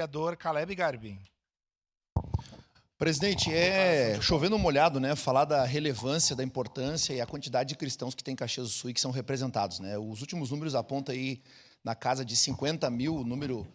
Vereador Caleb Garbim. Presidente, chovendo molhado, né? Falar da relevância, da importância e a quantidade de cristãos que tem em Caxias do Sul e que são representados, né? Os últimos números apontam aí na casa de 50 mil, o número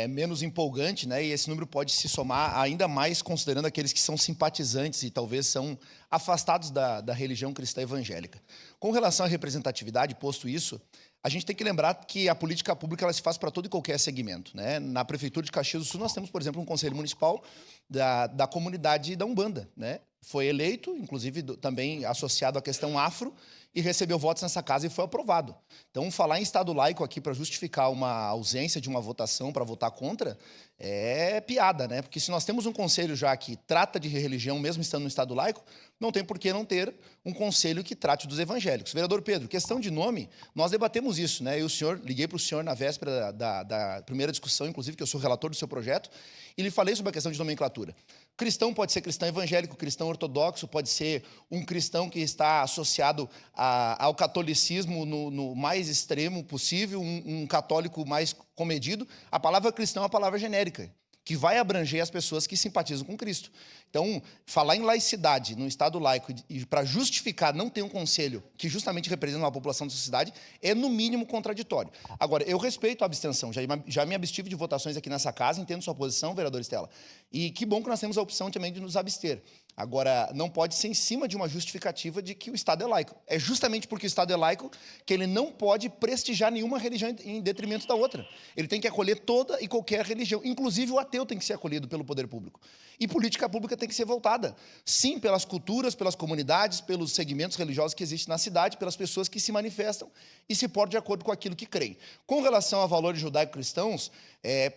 menos empolgante, né? E esse número pode se somar ainda mais considerando aqueles que são simpatizantes e talvez são afastados da religião cristã evangélica. Com relação à representatividade, posto isso, a gente tem que lembrar que a política pública ela se faz para todo e qualquer segmento, né? Na Prefeitura de Caxias do Sul, nós temos, por exemplo, um Conselho Municipal da comunidade da Umbanda, né? Foi eleito, inclusive também associado à questão afro, e recebeu votos nessa casa e foi aprovado. Então, falar em Estado laico aqui para justificar uma ausência de uma votação para votar contra é piada, né? Porque se nós temos um conselho já que trata de religião, mesmo estando no Estado laico, não tem por que não ter um conselho que trate dos evangélicos. Vereador Pedro, questão de nome, nós debatemos isso, né? Liguei para o senhor na véspera da primeira discussão, inclusive, que eu sou relator do seu projeto, e lhe falei sobre a questão de nomenclatura. Cristão pode ser cristão evangélico, cristão ortodoxo, pode ser um cristão que está associado ao catolicismo no mais extremo possível, um católico mais comedido. A palavra cristão é uma palavra genérica, que vai abranger as pessoas que simpatizam com Cristo. Então, falar em laicidade no Estado laico e para justificar não ter um conselho que justamente representa uma população da sociedade é, no mínimo, contraditório. Agora, eu respeito a abstenção, já me abstive de votações aqui nessa casa, entendo sua posição, vereador Estela, e que bom que nós temos a opção também de nos abster. Agora, não pode ser em cima de uma justificativa de que o Estado é laico. É justamente porque o Estado é laico que ele não pode prestigiar nenhuma religião em detrimento da outra. Ele tem que acolher toda e qualquer religião, inclusive o ateu tem que ser acolhido pelo poder público. E política pública tem que ser voltada, sim, pelas culturas, pelas comunidades, pelos segmentos religiosos que existem na cidade, pelas pessoas que se manifestam e se portam de acordo com aquilo que creem. Com relação a valores judaico-cristãos,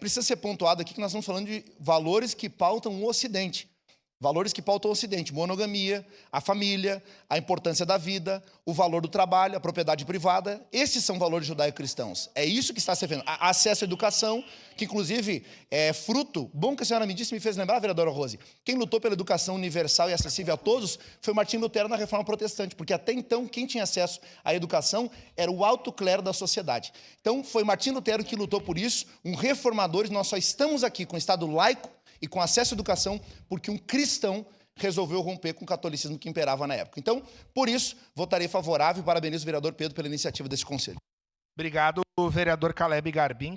precisa ser pontuado aqui que nós estamos falando de valores que pautam o Ocidente. Valores que pautam o Ocidente, monogamia, a família, a importância da vida, o valor do trabalho, a propriedade privada. Esses são valores judaico-cristãos. É isso que está se vendo. Acesso à educação, que inclusive é fruto, bom que a senhora me disse, me fez lembrar, vereadora Rose, quem lutou pela educação universal e acessível a todos foi Martim Lutero na Reforma Protestante, porque até então quem tinha acesso à educação era o alto clero da sociedade. Então foi Martim Lutero que lutou por isso, um reformador, e nós só estamos aqui com o Estado laico e com acesso à educação, porque um cristão resolveu romper com o catolicismo que imperava na época. Então, por isso, votarei favorável e parabenizo o vereador Pedro pela iniciativa desse conselho. Obrigado, vereador Caleb Garbim.